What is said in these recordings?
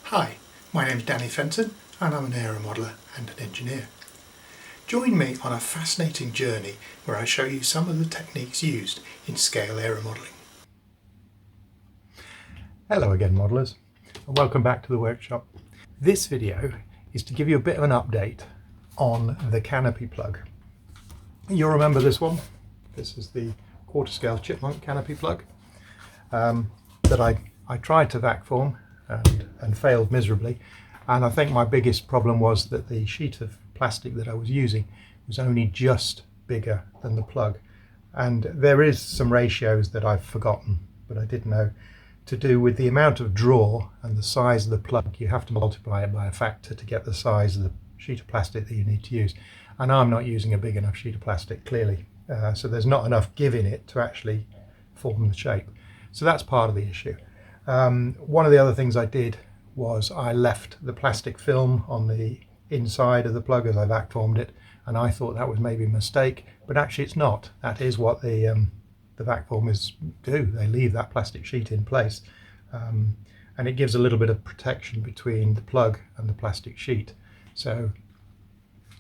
Hi, my name's Danny Fenton and I'm an aeromodeller and an engineer. Join me on a fascinating journey where I show you some of the techniques used in scale aeromodelling. Hello again modellers, and welcome back to the workshop. This video is to give you a bit of an update on the Canopy plug. You'll remember this one. This is the quarter scale Chipmunk Canopy plug that I tried to vacform and failed miserably, and I think my biggest problem was that the sheet of plastic that I was using was only just bigger than the plug, and there is some ratios that I've forgotten but I did know. To do with the amount of draw and the size of the plug, you have to multiply it by a factor to get the size of the sheet of plastic that you need to use, and I'm not using a big enough sheet of plastic clearly, so there's not enough give in it to actually form the shape. So that's part of the issue. One of the other things I did was I left the plastic film on the inside of the plug as I vacformed it, and I thought that was maybe a mistake, but actually it's not. That is what the vacformers do. They leave that plastic sheet in place, and it gives a little bit of protection between the plug and the plastic sheet. So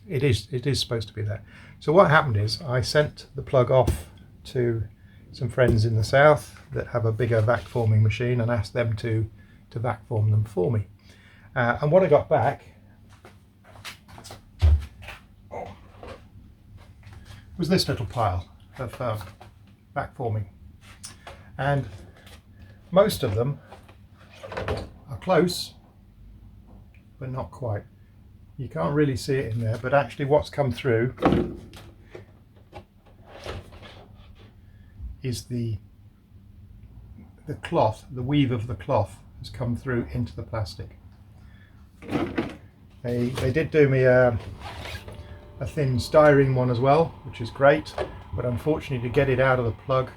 it is supposed to be there. So what happened is I sent the plug off to some friends in the south that have a bigger vacforming machine and asked them to vacform them for me. And what I got back was this little pile of vacforming, and most of them are close but not quite. You can't really see it in there, but actually what's come through is the cloth, the weave of the cloth has come through into the plastic. They did do me a thin styrene one as well, which is great, but unfortunately to get it out of the plug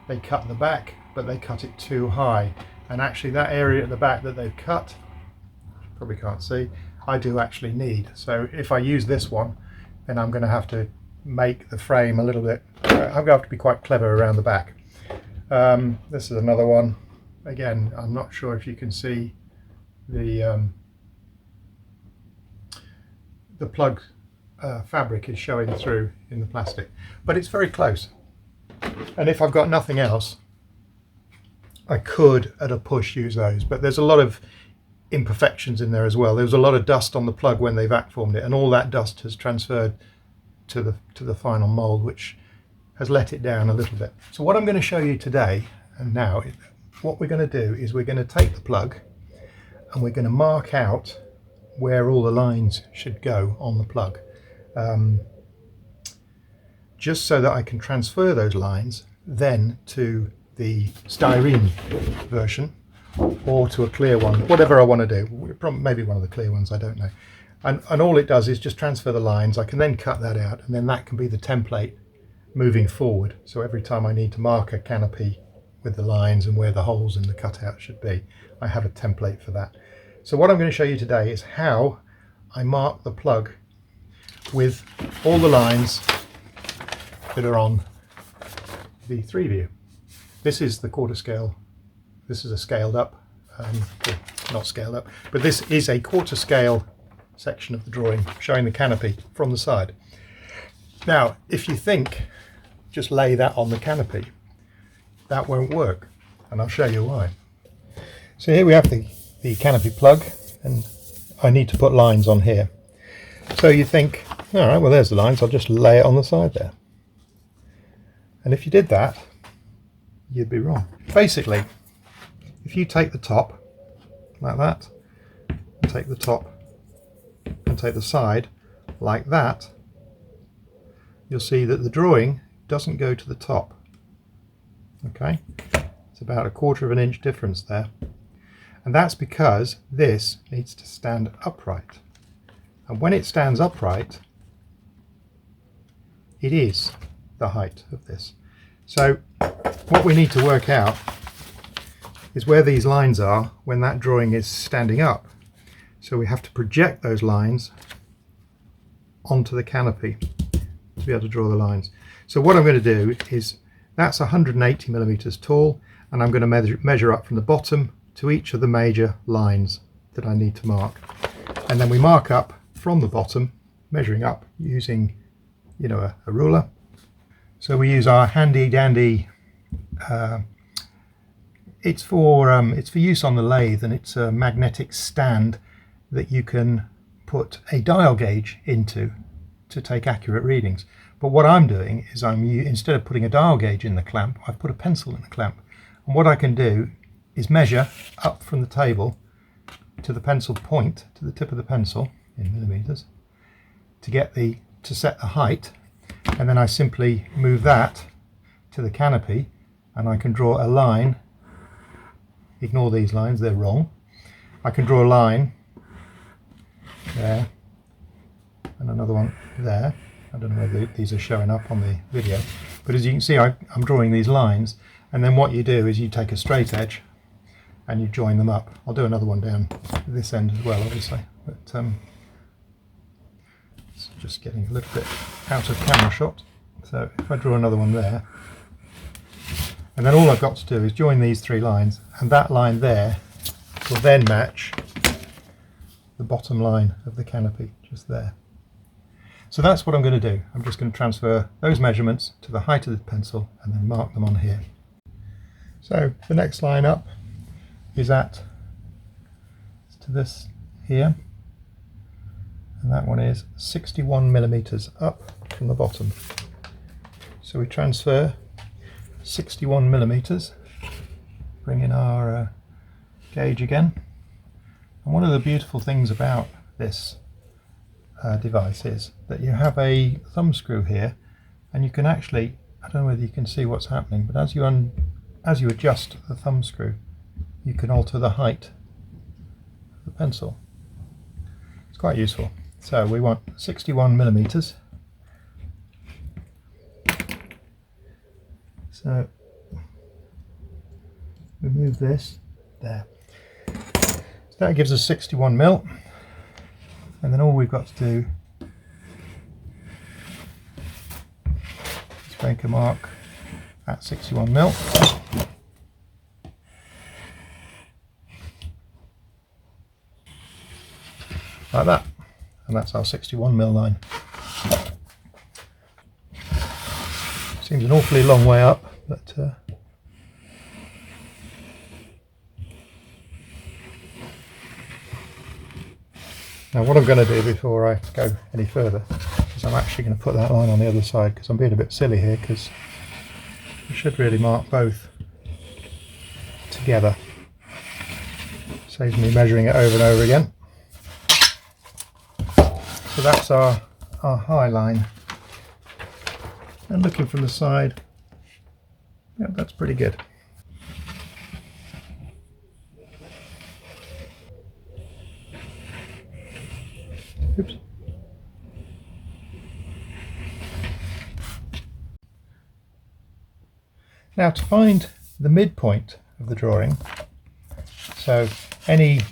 they cut the back, but they cut it too high, and actually that area at the back that they've cut, you probably can't see, I do actually need. So if I use this one, then I'm going to have to make the frame a little bit, I'm going to have to be quite clever around the back. This is another one. Again, I'm not sure if you can see the plug fabric is showing through in the plastic, but it's very close. And if I've got nothing else, I could at a push use those, but there's a lot of imperfections in there as well. There was a lot of dust on the plug when they vacformed it, and all that dust has transferred to the final mold, which has let it down a little bit. So what I'm going to show you today and now, what we're going to do is we're going to take the plug and we're going to mark out where all the lines should go on the plug, just so that I can transfer those lines then to the styrene version or to a clear one, whatever I want to do. Maybe one of the clear ones, I don't know. And all it does is just transfer the lines. I can then cut that out, and then that can be the template moving forward. So every time I need to mark a canopy with the lines and where the holes in the cutout should be, I have a template for that. So what I'm going to show you today is how I mark the plug with all the lines that are on the 3 view. This is the quarter scale. This is a scaled up, not scaled up, but this is a quarter scale section of the drawing showing the canopy from the side. Now, if you think just lay that on the canopy, that won't work, and I'll show you why. So here we have the canopy plug, and I need to put lines on here. So you think, all right, well there's the lines, I'll just lay it on the side there. And if you did that, you'd be wrong. Basically, if you take the top like that, and take the top and take the side like that, you'll see that the drawing doesn't go to the top. Okay, it's about a 1/4 of an inch difference there, and that's because this needs to stand upright, and when it stands upright it is the height of this. So what we need to work out is where these lines are when that drawing is standing up. So we have to project those lines onto the canopy to be able to draw the lines. So what I'm going to do is, that's 180 millimeters tall, and I'm going to measure up from the bottom to each of the major lines that I need to mark. And then we mark up from the bottom, measuring up using, you know, a ruler. So we use our handy dandy, it's for use on the lathe, and it's a magnetic stand that you can put a dial gauge into to take accurate readings. But what I'm doing is instead of putting a dial gauge in the clamp, I've put a pencil in the clamp. And what I can do is measure up from the table to the pencil point, to the tip of the pencil in millimeters, to set the height, and then I simply move that to the canopy, and I can draw a line. Ignore these lines, they're wrong. I can draw a line there and another one there. I don't know whether these are showing up on the video, but as you can see, I'm drawing these lines, and then what you do is you take a straight edge and you join them up. I'll do another one down this end as well, obviously, but it's just getting a little bit out of camera shot. So if I draw another one there, and then all I've got to do is join these three lines, and that line there will then match the bottom line of the canopy, just there. So that's what I'm going to do. I'm just going to transfer those measurements to the height of the pencil and then mark them on here. So the next line up is to this here, and that one is 61 millimeters up from the bottom. So we transfer 61 millimeters, bring in our gauge again. And one of the beautiful things about this device is that you have a thumb screw here, and you can actually, I don't know whether you can see what's happening, but as you adjust the thumb screw, you can alter the height of the pencil. It's quite useful. So we want 61 millimeters. So we move this there. So that gives us 61 mil, and then all we've got to do is make a mark at 61 mil. Like that, and that's our 61 mil line. Seems an awfully long way up, but now what I'm going to do before I go any further is I'm actually going to put that line on the other side, because I'm being a bit silly here, because I should really mark both together. Saves me measuring it over and over again. So that's our high line, and looking from the side, yeah, that's pretty good. Oops. Now to find the midpoint of the drawing, so any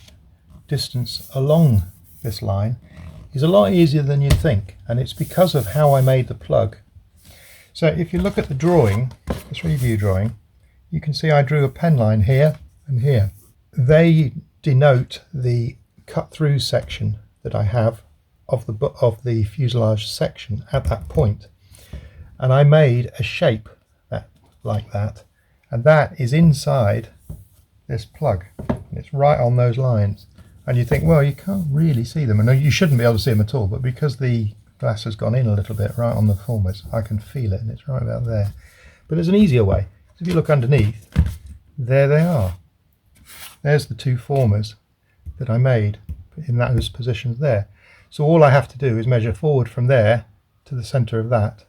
distance along this line is a lot easier than you'd think, and it's because of how I made the plug. So if you look at the drawing, this review drawing, you can see I drew a pen line here and here. They denote the cut through section that I have of the fuselage section at that point, and I made a shape like that, and that is inside this plug, and it's right on those lines. And you think, well, you can't really see them, and you shouldn't be able to see them at all, but because the glass has gone in a little bit right on the formers, I can feel it, and it's right about there. But there's an easier way. If you look underneath, there they are. There's the two formers that I made in those positions there. So all I have to do is measure forward from there to the center of that,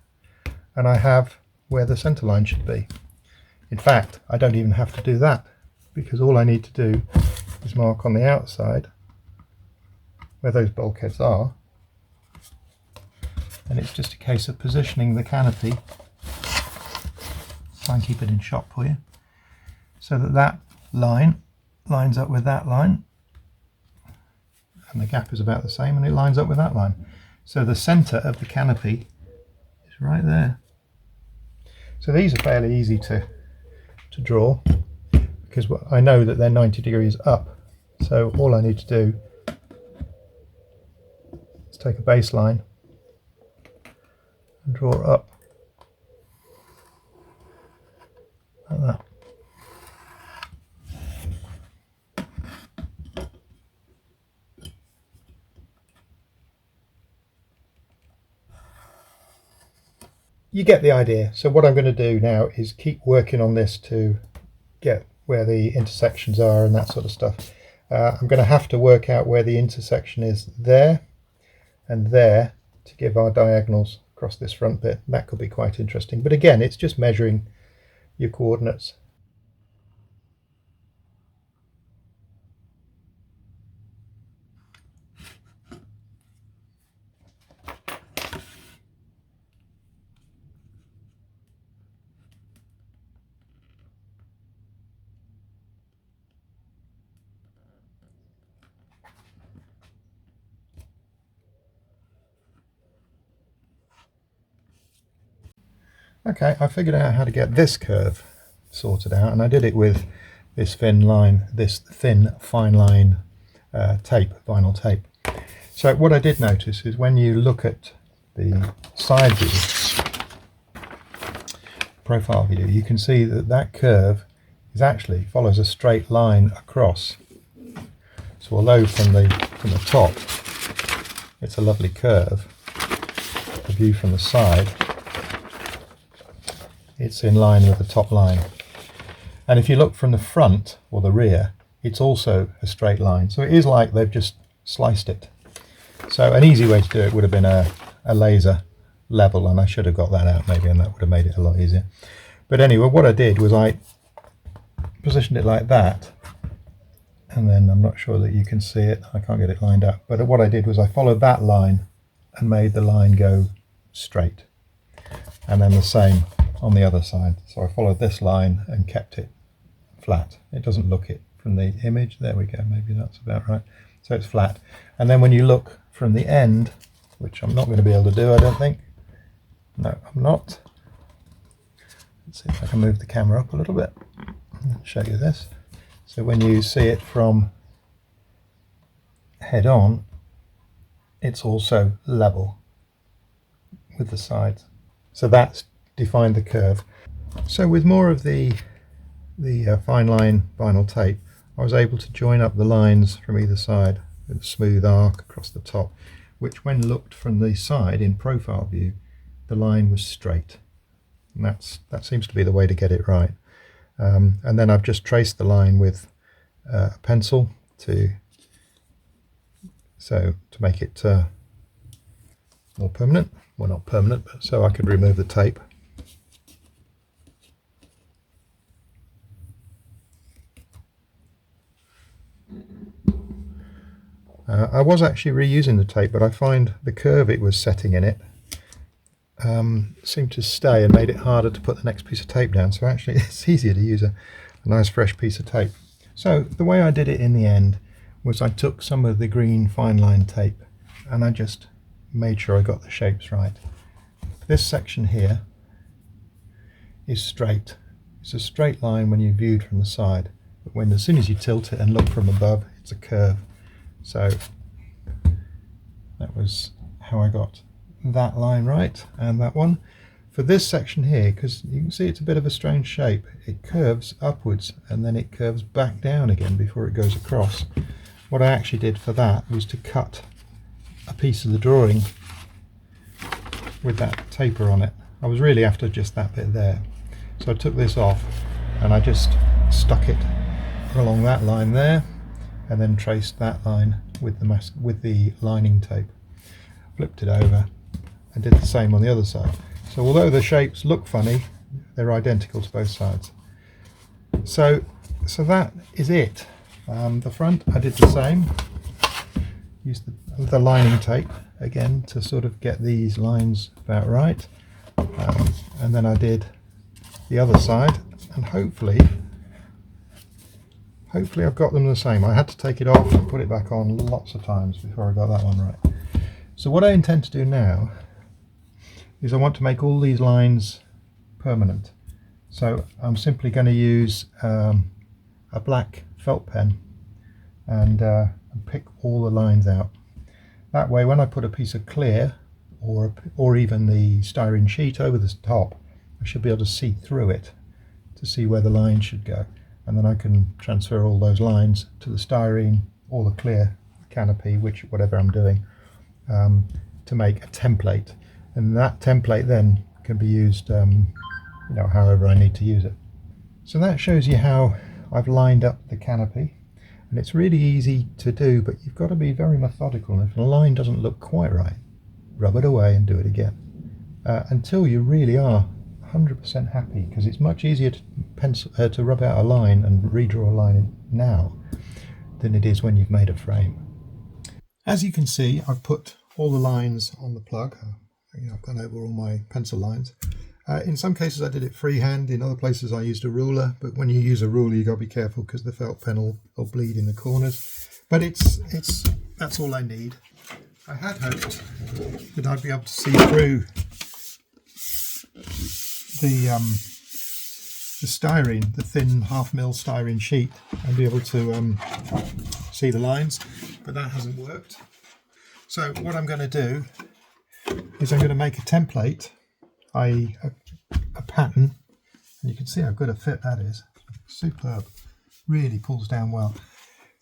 and I have where the center line should be. In fact, I don't even have to do that, because all I need to do is mark on the outside where those bulkheads are, and it's just a case of positioning the canopy. Try and keep it in shot for you, so that that line lines up with that line, and the gap is about the same, and it lines up with that line. So the center of the canopy is right there. So these are fairly easy to draw, because I know that they're 90 degrees up So all I need to do is take a baseline and draw it up like that. You get the idea. So what I'm going to do now is keep working on this to get where the intersections are and that sort of stuff. I'm going to have to work out where the intersection is there and there to give our diagonals across this front bit. That could be quite interesting. But again, it's just measuring your coordinates. Okay, I figured out how to get this curve sorted out, and I did it with this thin fine line tape, vinyl tape. So what I did notice is when you look at the side view, profile view, you can see that that curve is actually follows a straight line across. So although from the top it's a lovely curve, the view from the side, it's in line with the top line. And if you look from the front or the rear, it's also a straight line. So it is like they've just sliced it. So an easy way to do it would have been a laser level, and I should have got that out maybe, and that would have made it a lot easier. But anyway, what I did was I positioned it like that, and then I'm not sure that you can see it, I can't get it lined up, but what I did was I followed that line and made the line go straight, and then the same on the other side. So I followed this line and kept it flat. It doesn't look it from the image. There we go, maybe that's about right. So it's flat. And then when you look from the end, which I'm not going to be able to do, I don't think. No, I'm not. Let's see if I can move the camera up a little bit and show you this. So when you see it from head on, it's also level with the sides. So that's defined the curve. So with more of the fine line vinyl tape, I was able to join up the lines from either side with a smooth arc across the top, which when looked from the side in profile view, the line was straight. And that seems to be the way to get it right. And then I've just traced the line with a pencil to make it more permanent. Well, not permanent, but so I could remove the tape. I was actually reusing the tape, but I find the curve it was setting in it seemed to stay and made it harder to put the next piece of tape down. So actually it's easier to use a nice fresh piece of tape. So the way I did it in the end was I took some of the green fine line tape and I just made sure I got the shapes right. This section here is straight. It's a straight line when you viewed from the side, but as soon as you tilt it and look from above, it's a curve. So that was how I got that line right, and that one. For this section here, because you can see it's a bit of a strange shape, it curves upwards and then it curves back down again before it goes across. What I actually did for that was to cut a piece of the drawing with that taper on it. I was really after just that bit there. So I took this off and I just stuck it along that line there, and then traced that line with the lining tape. Flipped it over and did the same on the other side. So although the shapes look funny, they're identical to both sides. So that is it. The front I did the same. Used the lining tape again to sort of get these lines about right. And then I did the other side, and hopefully I've got them the same. I had to take it off and put it back on lots of times before I got that one right. So what I intend to do now is I want to make all these lines permanent. So I'm simply going to use a black felt pen and pick all the lines out. That way when I put a piece of clear or even the styrene sheet over the top, I should be able to see through it to see where the line should go, and then I can transfer all those lines to the styrene or the clear canopy, whatever I'm doing, to make a template, and that template then can be used however I need to use it. So that shows you how I've lined up the canopy, and it's really easy to do, but you've got to be very methodical. If a line doesn't look quite right, rub it away and do it again until you really are 100% happy, because it's much easier to rub out a line and redraw a line now than it is when you've made a frame. As you can see, I've put all the lines on the plug. I've gone over all my pencil lines. In some cases I did it freehand, in other places I used a ruler, but when you use a ruler you've got to be careful because the felt pen will bleed in the corners. But that's all I need. I had hoped that I'd be able to see through the styrene, the thin 1/2 mil styrene sheet, and be able to see the lines, but that hasn't worked. So what I'm going to do is I'm going to make a template, i.e. a pattern, and you can see how good a fit that is. Superb, really pulls down well.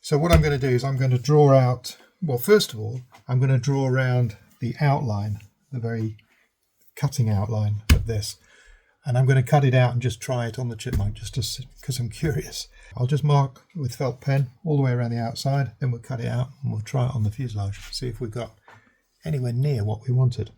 So what I'm going to do is I'm going to draw out, well, first of all I'm going to draw around the outline, the very cutting outline of this, and I'm going to cut it out and just try it on the Chipmunk, just because I'm curious. I'll just mark with felt pen all the way around the outside, then we'll cut it out and we'll try it on the fuselage, see if we've got anywhere near what we wanted.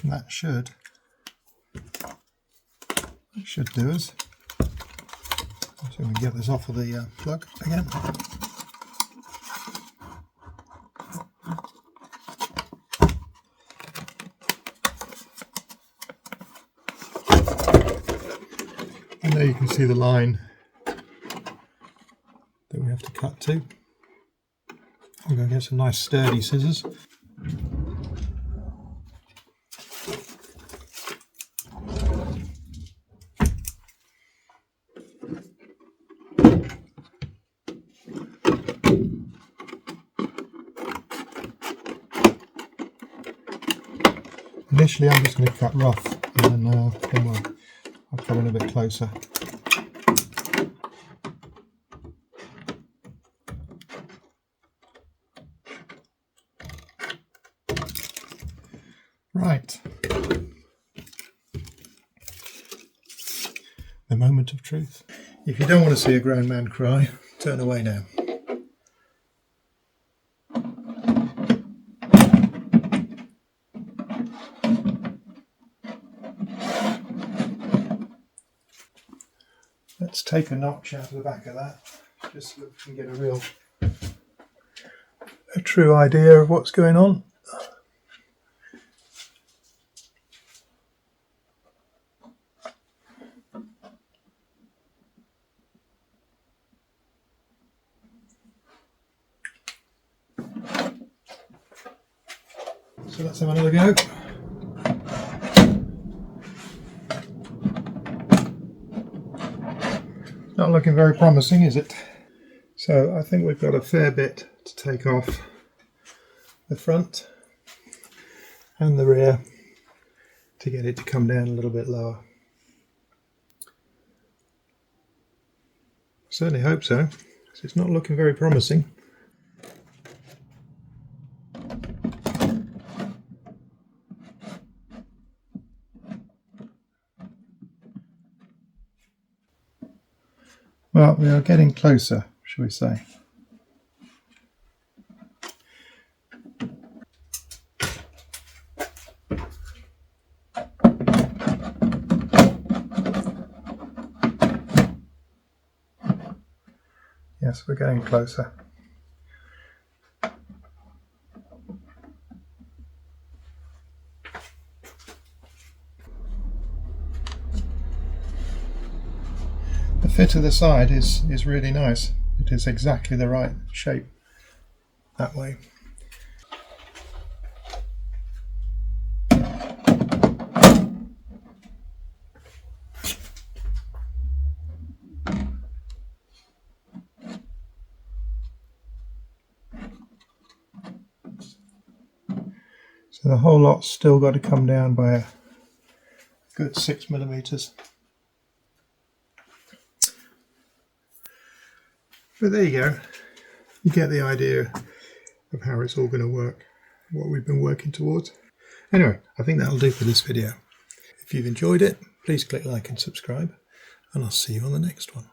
And that should do us. So we can get this off of the plug again. And there you can see the line that we have to cut to. I'm going to get some nice sturdy scissors. Initially I'm just going to cut rough, and then I'll come in a bit closer. Right. The moment of truth. If you don't want to see a grown man cry, turn away now. Let's take a notch out of the back of that, just so that we can get a true idea of what's going on. So let's have another go. Not looking very promising, is it? So I think we've got a fair bit to take off the front and the rear to get it to come down a little bit lower. Certainly hope so, because it's not looking very promising. Well, we are getting closer, shall we say. Yes, we're getting closer. The fit of the side is really nice. It is exactly the right shape that way. So the whole lot's still got to come down by a good 6 millimeters. But there you go. You get the idea of how it's all going to work, what we've been working towards. Anyway, I think that'll do for this video. If you've enjoyed it, please click like and subscribe, and I'll see you on the next one.